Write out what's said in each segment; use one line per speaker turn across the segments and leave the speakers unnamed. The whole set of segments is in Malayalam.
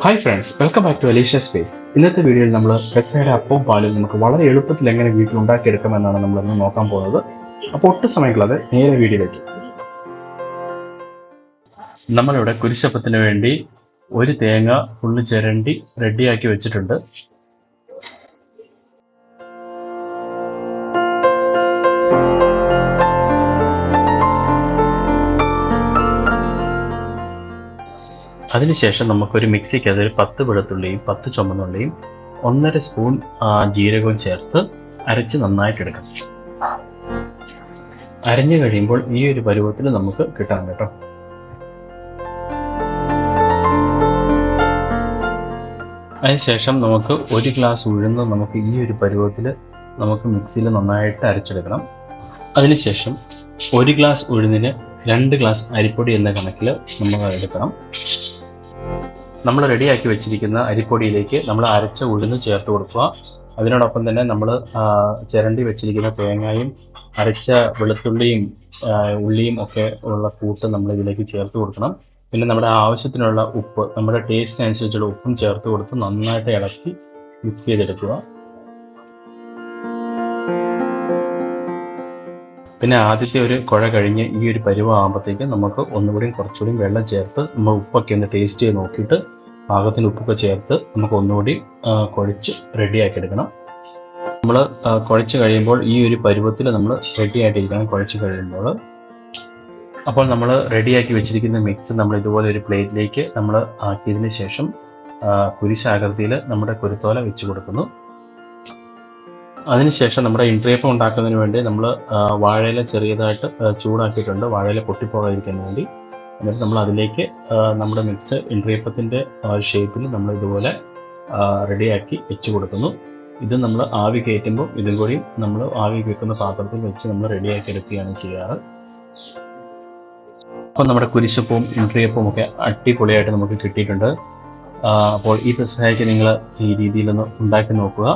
Hi friends, welcome back to Alicia space. ഇന്നത്തെ വീഡിയോയിൽ നമ്മൾ പെസഹയുടെ അപ്പവും പാലും നമുക്ക് വളരെ എളുപ്പത്തിൽ എങ്ങനെ വീട്ടിൽ ഉണ്ടാക്കിയെടുക്കാമെന്നാണ് നമ്മളിന്ന് നോക്കാൻ പോകുന്നത്. അപ്പോൾ ഒട്ടും സമയങ്ങളത് നേരെ വീഡിയോയിലേക്ക്. നമ്മളിവിടെ കുരിശപ്പത്തിന് വേണ്ടി ഒരു തേങ്ങ ഫുള്ള് ചിരണ്ടി റെഡിയാക്കി വെച്ചിട്ടുണ്ട്. അതിനുശേഷം നമുക്കൊരു മിക്സിക്ക് അതൊരു 10 വെളുത്തുള്ളിയും 10 ചുമന്നുള്ളിയും 1.5 സ്പൂൺ ജീരകവും ചേർത്ത് അരച്ച് നന്നായിട്ടെടുക്കാം. അരഞ്ഞു കഴിയുമ്പോൾ ഈ ഒരു പരുവത്തിൽ നമുക്ക് കിട്ടണം കേട്ടോ. അതിനുശേഷം നമുക്ക് 1 ഗ്ലാസ് ഉഴുന്ന് നമുക്ക് ഈ ഒരു പരുവത്തിൽ നമുക്ക് മിക്സിയിൽ നന്നായിട്ട് അരച്ചെടുക്കണം. അതിനുശേഷം 1 ഗ്ലാസ് ഉഴുന്നിന് 2 ഗ്ലാസ് അരിപ്പൊടി എന്ന കണക്കിൽ നമ്മൾ എടുക്കണം. നമ്മൾ റെഡിയാക്കി വെച്ചിരിക്കുന്ന അരിപ്പൊടിയിലേക്ക് നമ്മൾ അരച്ച ഉഴുന്ന് ചേർത്ത് കൊടുക്കുക. അതിനോടൊപ്പം തന്നെ നമ്മൾ ചിരണ്ടി വെച്ചിരിക്കുന്ന തേങ്ങയും അരച്ച വെളുത്തുള്ളിയും ഉള്ളിയും ഒക്കെ ഉള്ള കൂട്ട് നമ്മൾ ഇതിലേക്ക് ചേർത്ത് കൊടുക്കണം. പിന്നെ നമ്മുടെ ആവശ്യത്തിനുള്ള ഉപ്പ്, നമ്മുടെ ടേസ്റ്റിനനുസരിച്ചുള്ള ഉപ്പും ചേർത്ത് കൊടുത്ത് നന്നായിട്ട് ഇളക്കി മിക്സ് ചെയ്തെടുക്കുക. പിന്നെ ആദ്യത്തെ ഒരു കുഴ കഴിഞ്ഞ് ഈ ഒരു പരുവം ആകുമ്പോഴത്തേക്ക് നമുക്ക് ഒന്നുകൂടിയും കുറച്ചുകൂടി വെള്ളം ചേർത്ത് നമ്മൾ ഉപ്പൊക്കെ ഒന്ന് ടേസ്റ്റ് ചെയ്ത് നോക്കിയിട്ട് പാകത്തിന് ഉപ്പൊക്കെ ചേർത്ത് നമുക്ക് ഒന്നുകൂടി കുഴച്ച് റെഡിയാക്കി എടുക്കണം. നമ്മൾ കുഴച്ച് കഴിയുമ്പോൾ ഈ ഒരു പരുവത്തിൽ നമ്മൾ റെഡി ആയിട്ടിരിക്കണം കുഴച്ച് കഴിയുമ്പോൾ. അപ്പോൾ നമ്മൾ റെഡിയാക്കി വെച്ചിരിക്കുന്ന മിക്സ് നമ്മൾ ഇതുപോലെ ഒരു പ്ലേറ്റിലേക്ക് നമ്മൾ ആക്കിയതിന് ശേഷം കുരിശാകൃതിയിൽ നമ്മുടെ കുരുത്തോല വെച്ച് കൊടുക്കുന്നു. അതിനുശേഷം നമ്മുടെ ഇൻട്രിയപ്പം ഉണ്ടാക്കുന്നതിന് വേണ്ടി നമ്മൾ വാഴയില ചെറിയതായിട്ട് ചൂടാക്കിയിട്ടുണ്ട്, വാഴയില പൊട്ടിപ്പോകാതിരിക്കാൻ വേണ്ടി. എന്നിട്ട് നമ്മൾ അതിലേക്ക് നമ്മുടെ മിക്സ് ഇൻട്രിയപ്പത്തിൻ്റെ ഷേപ്പിൽ നമ്മൾ ഇതുപോലെ റെഡിയാക്കി വെച്ച് കൊടുക്കുന്നു. ഇത് നമ്മൾ ആവി കയറ്റുമ്പോൾ ഇതും കൂടി നമ്മൾ ആവി കയറ്റുന്ന പാത്രത്തിൽ വെച്ച് നമ്മൾ റെഡിയാക്കി എടുക്കുകയാണ് ചെയ്യാറ്. അപ്പോൾ നമ്മുടെ കുരിശപ്പവും ഇൻട്രിയപ്പവും ഒക്കെ അടിപൊളിയായിട്ട് നമുക്ക് കിട്ടിയിട്ടുണ്ട്. അപ്പോൾ ഈ പെസഹയ്ക്ക് നിങ്ങൾ ഈ രീതിയിലൊന്ന് ഉണ്ടാക്കി നോക്കുക.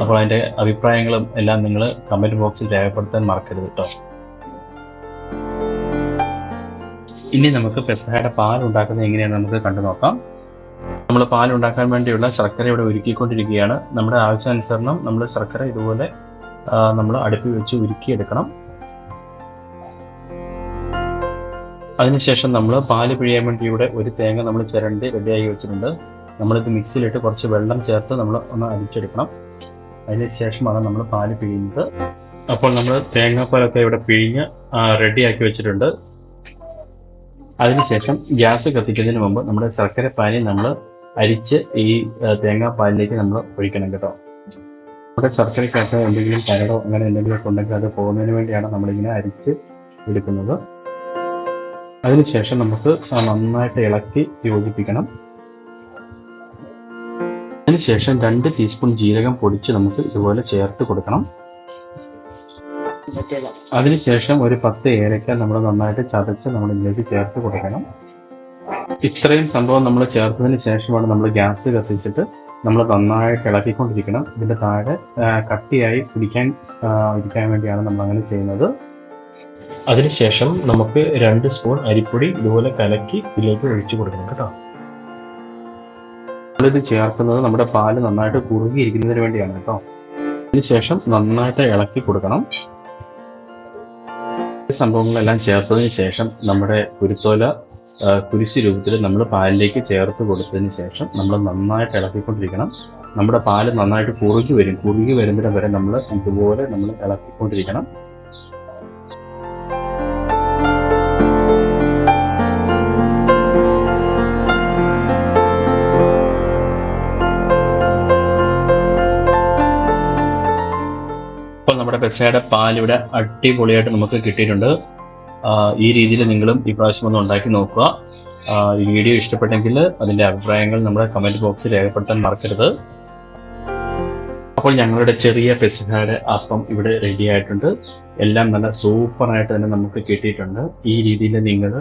അപ്പോൾ അതിൻ്റെ അഭിപ്രായങ്ങളും എല്ലാം നിങ്ങൾ കമൻറ്റ് ബോക്സിൽ രേഖപ്പെടുത്താൻ മറക്കരുത് കേട്ടോ. ഇനി നമുക്ക് പെസഹയുടെ പാൽ ഉണ്ടാക്കുന്നത് എങ്ങനെയാണ് നമുക്ക് കണ്ടു നോക്കാം. നമ്മൾ പാൽ ഉണ്ടാക്കാൻ വേണ്ടിയുള്ള ശർക്കര ഇവിടെ ഉരുക്കിക്കൊണ്ടിരിക്കുകയാണ്. നമ്മുടെ ആവശ്യാനുസരണം നമ്മൾ ശർക്കര ഇതുപോലെ നമ്മൾ അടുപ്പിൽ വെച്ച് ഉരുക്കിയെടുക്കണം. അതിനുശേഷം നമ്മൾ പാല് പിഴിയാൻ വേണ്ടി ഇവിടെ ഒരു തേങ്ങ നമ്മൾ ചിരണ്ടി റെഡിയാക്കി വെച്ചിട്ടുണ്ട്. നമ്മളിത് മിക്സിയിലിട്ട് കുറച്ച് വെള്ളം ചേർത്ത് നമ്മൾ ഒന്ന് അരിച്ചെടുക്കണം. അതിന് ശേഷമാണ് നമ്മൾ പാല് പിഴിയുന്നത്. അപ്പോൾ നമ്മൾ തേങ്ങാപ്പാലൊക്കെ ഇവിടെ പിഴിഞ്ഞ് റെഡിയാക്കി വെച്ചിട്ടുണ്ട്. അതിനുശേഷം ഗ്യാസ് കത്തിക്കുന്നതിന് മുമ്പ് നമ്മുടെ ശർക്കര പാനി നമ്മൾ അരിച്ച് ഈ തേങ്ങാപ്പാലിലേക്ക് നമ്മൾ ഒഴിക്കണം കേട്ടോ. നമ്മുടെ ശർക്കരക്കകത്ത് എന്തെങ്കിലും കരടോ അങ്ങനെ എന്തെങ്കിലുമൊക്കെ ഉണ്ടെങ്കിൽ അത് പോകുന്നതിന് വേണ്ടിയാണ് നമ്മളിങ്ങനെ അരിച്ച് എടുക്കുന്നത്. അതിനുശേഷം നമുക്ക് നന്നായിട്ട് ഇളക്കി യോജിപ്പിക്കണം. അതിനുശേഷം 2 ടീസ്പൂൺ ജീരകം പൊടിച്ച് നമുക്ക് ഇതുപോലെ ചേർത്ത് കൊടുക്കണം. അതിനുശേഷം ഒരു 10 ഏലക്ക നമ്മൾ നന്നായിട്ട് ചതച്ച് നമ്മൾ ഇതിലേക്ക് ചേർത്ത് കൊടുക്കണം. ഇത്രയും സംഭവം നമ്മൾ ചേർത്തതിന് ശേഷമാണ് നമ്മൾ ഗ്യാസ് കത്തിച്ചിട്ട് നമ്മൾ നന്നായിട്ട് ഇളക്കിക്കൊണ്ടിരിക്കണം. ഇതിൻ്റെ താഴെ കട്ടിയായി ഇരിക്കാൻ വേണ്ടിയാണ് നമ്മൾ അങ്ങനെ ചെയ്യുന്നത്. അതിനുശേഷം നമുക്ക് 2 സ്പൂൺ അരിപ്പൊടി ഇതുപോലെ കലക്കി ഇതിലേക്ക് ഒഴിച്ചു കൊടുക്കണം കേട്ടോ. നമ്മളിത് ചേർക്കുന്നത് നമ്മുടെ പാല് നന്നായിട്ട് കുറുകിയിരിക്കുന്നതിന് വേണ്ടിയാണ് കേട്ടോ. അതിനുശേഷം നന്നായിട്ട് ഇളക്കി കൊടുക്കണം. സംഭവങ്ങളെല്ലാം ചേർത്തതിന് ശേഷം നമ്മുടെ കുരുത്തോല കുരിശ് രൂപത്തിൽ നമ്മൾ പാലിലേക്ക് ചേർത്ത് കൊടുത്തതിന് ശേഷം നമ്മൾ നന്നായിട്ട് ഇളക്കിക്കൊണ്ടിരിക്കണം. നമ്മുടെ പാല് നന്നായിട്ട് കുറുകി വരുന്നിടം വരെ നമ്മൾ ഇതുപോലെ നമ്മൾ ഇളക്കിക്കൊണ്ടിരിക്കണം. അപ്പോൾ നമ്മുടെ പെസഹയുടെ പാൽ ഇവിടെ അടിപൊളിയായിട്ട് നമുക്ക് കിട്ടിയിട്ടുണ്ട്. ഈ രീതിയിൽ നിങ്ങളും ഈ പ്രാവശ്യം ഒന്ന് ഉണ്ടാക്കി നോക്കുക. ഈ വീഡിയോ ഇഷ്ടപ്പെട്ടെങ്കിൽ അതിൻ്റെ അഭിപ്രായങ്ങൾ നമ്മുടെ കമൻറ്റ് ബോക്സിൽ രേഖപ്പെടുത്താൻ മറക്കരുത്. അപ്പോൾ ഞങ്ങളുടെ ചെറിയ പെസഹയുടെ അപ്പം ഇവിടെ റെഡി ആയിട്ടുണ്ട്. എല്ലാം നല്ല സൂപ്പറായിട്ട് തന്നെ നമുക്ക് കിട്ടിയിട്ടുണ്ട്. ഈ രീതിയിൽ നിങ്ങൾ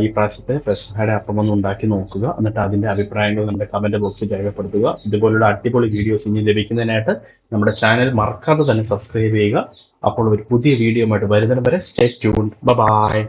ഈ പ്രാവശ്യത്തെ പെസഹയുടെ അപ്പം ഒന്ന് ഉണ്ടാക്കി നോക്കുക. എന്നിട്ട് അതിൻ്റെ അഭിപ്രായങ്ങൾ നമ്മുടെ കമൻറ്റ് ബോക്സിൽ രേഖപ്പെടുത്തുക. ഇതുപോലുള്ള അടിപൊളി വീഡിയോസ് ഇനി ലഭിക്കുന്നതിനായിട്ട് നമ്മുടെ ചാനൽ മറക്കാതെ തന്നെ സബ്സ്ക്രൈബ് ചെയ്യുക. അപ്പോൾ ഒരു പുതിയ വീഡിയോ ആയിട്ട് വരുന്നതിന് വരെ സ്റ്റേ ട്യൂൺഡ്. ബൈ.